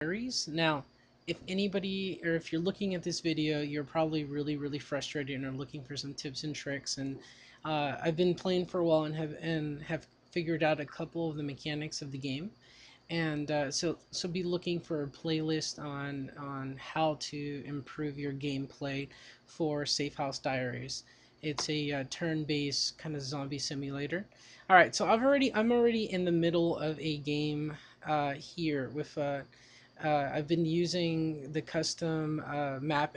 Diaries. Now, if anybody, or if you're looking at this video, you're probably really frustrated and are looking for some tips and tricks. And I've been playing for a while and have figured out a couple of the mechanics of the game. And so be looking for a playlist on how to improve your gameplay for Zafehouse Diaries. It's a turn-based kind of zombie simulator. All right, so I'm already in the middle of a game here with I've been using the custom map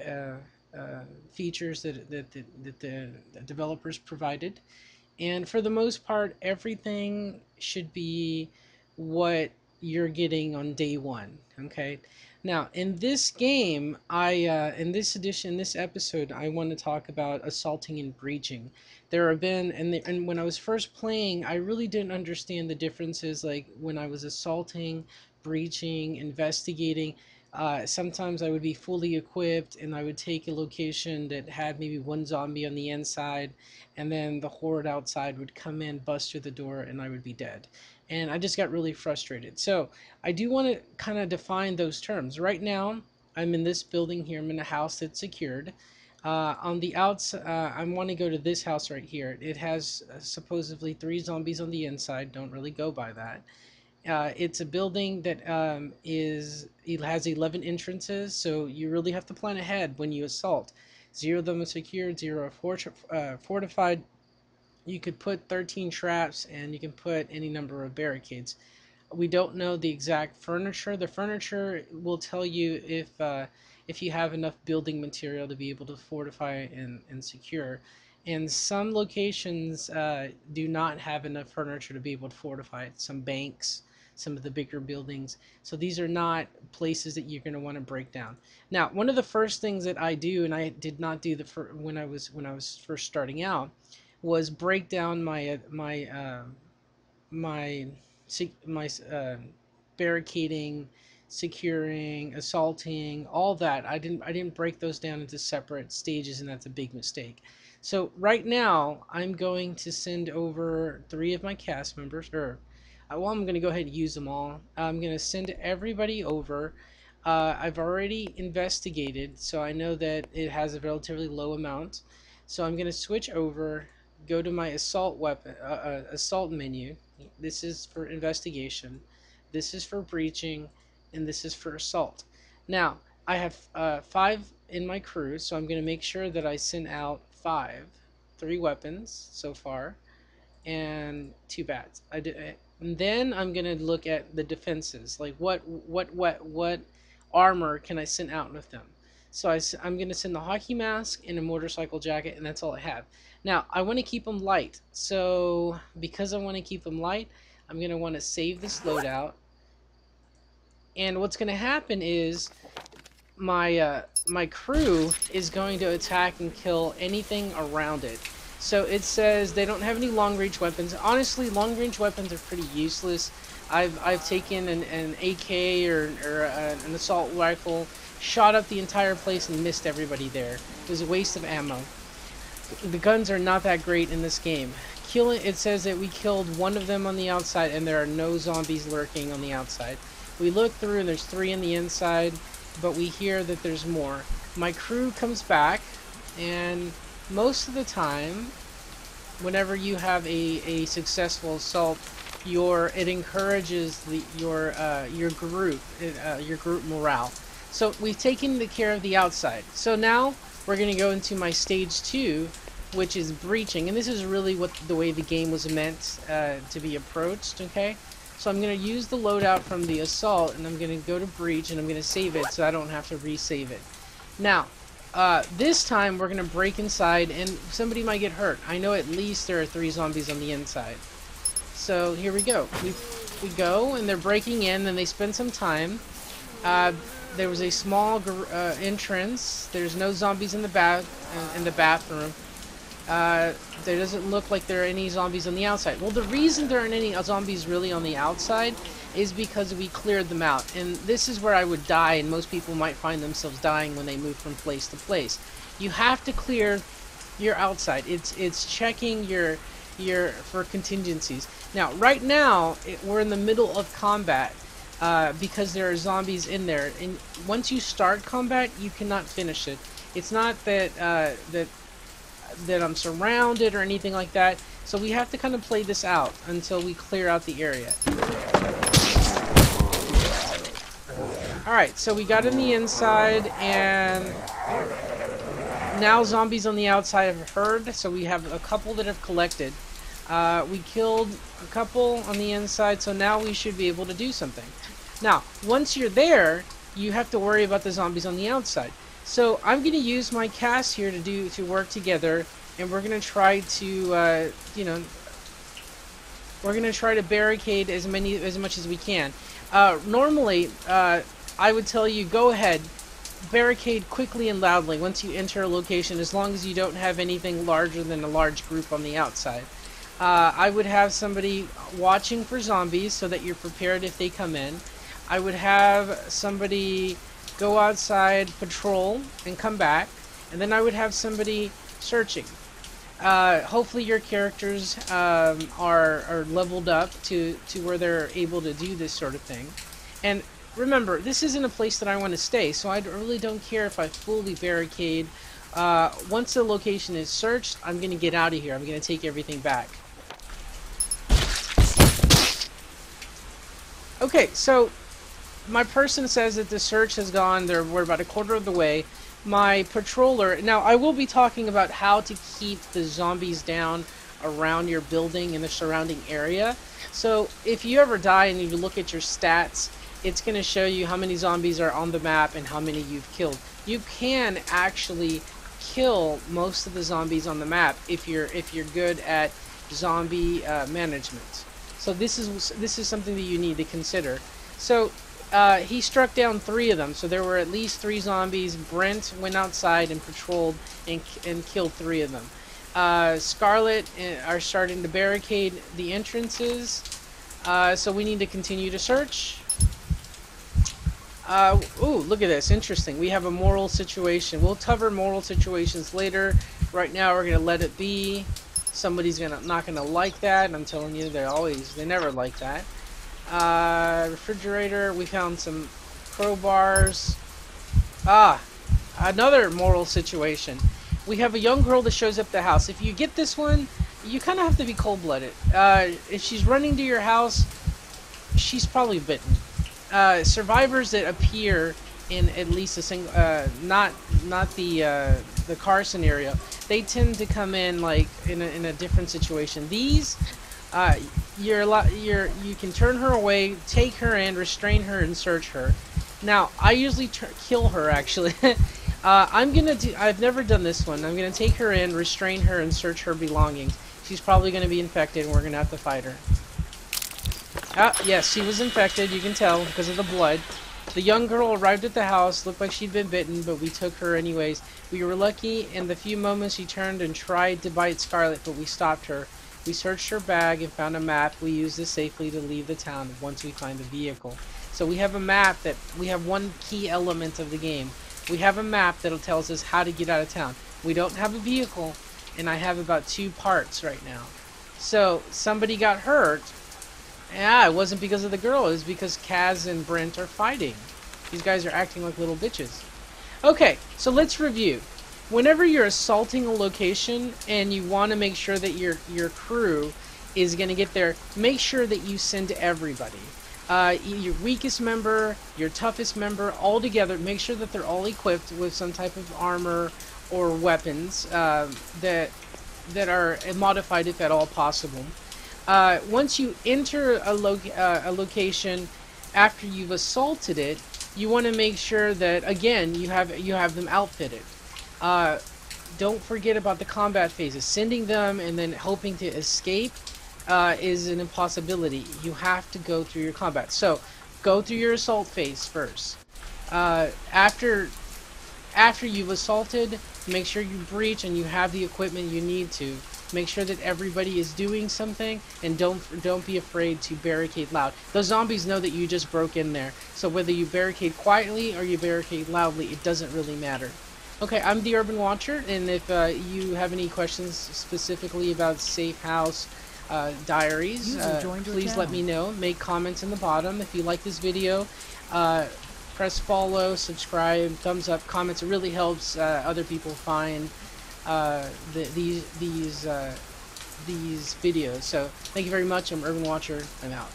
features that the developers provided, and for the most part, everything should be what you're getting on day one. Okay. Now, in this game, in this edition, this episode, I want to talk about assaulting and breaching. There have been, and when I was first playing, I really didn't understand the differences. Like when I was assaulting, breaching, investigating. Sometimes I would be fully equipped and I would take a location that had maybe one zombie on the inside, and then the horde outside would come in, bust through the door, and I would be dead. And I just got really frustrated. So I do want to kind of define those terms. Right now, I'm in this building here. I'm in a house that's secured. On the outside, I want to go to this house right here. It has supposedly 3 zombies on the inside. Don't really go by that. It's a building that it has 11 entrances, so you really have to plan ahead when you assault. 0 of them are secured, 0 are fortified. You could put 13 traps, and you can put any number of barricades. We don't know the exact furniture. The furniture will tell you if you have enough building material to be able to fortify and secure. And some locations do not have enough furniture to be able to fortify it. Some banks, some of the bigger buildings. So these are not places that you're going to want to break down. Now, one of the first things that I do, and I did not do when I was first starting out, was break down my barricading, securing, assaulting, all that. I didn't break those down into separate stages, and that's a big mistake. So right now I'm going to send over 3 of my cast members, or well, I'm going to go ahead and use them all. I'm going to send everybody over. I've already investigated, so I know that it has a relatively low amount. So I'm going to switch over, go to my assault menu. This is for investigation, this is for breaching, and this is for assault. Now I have 5 in my crew, so I'm going to make sure that I send out 3 weapons so far, and 2 bats. And then I'm gonna look at the defenses, like what armor can I send out with them. So I'm gonna send the hockey mask and a motorcycle jacket, and that's all I have. Now I want to keep them light, so because I want to keep them light, I'm gonna want to save this loadout. And what's gonna happen is my crew is going to attack and kill anything around it. So it says they don't have any long-range weapons. Honestly, long-range weapons are pretty useless. I've taken an AK or an assault rifle, shot up the entire place and missed everybody there. It was a waste of ammo. The guns are not that great in this game. It says that we killed 1 of them on the outside, and there are no zombies lurking on the outside. We look through and there's 3 on the inside, but we hear that there's more. My crew comes back, and most of the time, whenever you have a successful assault, it encourages your group morale. So we've taken care of the outside. So now we're going to go into my stage 2, which is breaching, and this is really the way the game was meant to be approached. Okay, so I'm going to use the loadout from the assault, and I'm going to go to breach, and I'm going to save it so I don't have to resave it. Now, this time we're going to break inside, and somebody might get hurt. I know at least there are 3 zombies on the inside. So here we go. We go, and they're breaking in, and they spend some time. There was a small entrance. There's no zombies in the bathroom. There doesn't look like there are any zombies on the outside. Well, the reason there aren't any zombies really on the outside is because we cleared them out. And this is where I would die, and most people might find themselves dying when they move from place to place. You have to clear your outside. It's checking for contingencies. Now, right now, we're in the middle of combat. because there are zombies in there. And once you start combat, you cannot finish it. It's not that that I'm surrounded or anything like that. So we have to kind of play this out until we clear out the area. Alright, so we got in the inside, and now zombies on the outside have heard, so we have a couple that have collected. We killed a couple on the inside, so now we should be able to do something. Now, once you're there, you have to worry about the zombies on the outside. So I'm going to use my cast here to work together, and we're going to try to, you know, we're going to try to barricade as much as we can. Normally, I would tell you, go ahead, barricade quickly and loudly once you enter a location, as long as you don't have anything larger than a large group on the outside. I would have somebody watching for zombies so that you're prepared if they come in. I would have somebody go outside, patrol, and come back. And then I would have somebody searching. Hopefully your characters are leveled up to where they're able to do this sort of thing. And remember, this isn't a place that I want to stay, so I really don't care if I fully barricade. Once the location is searched, I'm going to get out of here. I'm going to take everything back. Okay, so my person says that the search has gone. We're about a quarter of the way. My patroller... Now, I will be talking about how to keep the zombies down around your building and the surrounding area. So, if you ever die and you look at your stats, it's going to show you how many zombies are on the map and how many you've killed. You can actually kill most of the zombies on the map if you're good at zombie management. So this is something that you need to consider. So he struck down 3 of them. So there were at least 3 zombies. Brent went outside and patrolled and killed 3 of them. Scarlet are starting to barricade the entrances. So we need to continue to search. Ooh, look at this. Interesting. We have a moral situation. We'll cover moral situations later. Right now, we're going to let it be. Somebody's not going to like that. I'm telling you, they never like that. Refrigerator. We found some crowbars. Another moral situation. We have a young girl that shows up at the house. If you get this one, you kind of have to be cold-blooded. If she's running to your house, she's probably bitten. Survivors that appear in at least a single, not the car scenario, they tend to come in like in a different situation. These, you can turn her away, take her in, restrain her, and search her. Now, I usually kill her actually. I've never done this one. I'm gonna take her in, restrain her, and search her belongings. She's probably gonna be infected, and we're gonna have to fight her. Yes, she was infected, you can tell, because of the blood. The young girl arrived at the house, looked like she'd been bitten, but we took her anyways. We were lucky. In the few moments she turned and tried to bite Scarlet, but we stopped her. We searched her bag and found a map. We used this safely to leave the town once we find the vehicle. So we have a map we have one key element of the game. We have a map that tells us how to get out of town. We don't have a vehicle, and I have about 2 parts right now. So, somebody got hurt. Yeah, it wasn't because of the girl. It was because Kaz and Brent are fighting. These guys are acting like little bitches. Okay, so let's review. Whenever you're assaulting a location and you want to make sure that your crew is going to get there, make sure that you send everybody. Your weakest member, your toughest member, all together. Make sure that they're all equipped with some type of armor or weapons that are modified if at all possible. Once you enter a location after you've assaulted it, you want to make sure that again you have them outfitted. Don't forget about the combat phases. Sending them and then hoping to escape is an impossibility. You have to go through your combat. So go through your assault phase first. After you've assaulted, make sure you breach and you have the equipment you need to. Make sure that everybody is doing something, and don't be afraid to barricade loud. Those zombies know that you just broke in there, so whether you barricade quietly or you barricade loudly, it doesn't really matter. Okay, I'm the Urban Watcher, and if you have any questions specifically about Zafehouse, Diaries. Please let me know. Make comments in the bottom if you like this video. Press follow, subscribe, thumbs up, comments. It really helps other people find these videos. So thank you very much. I'm Urban Watcher. I'm out.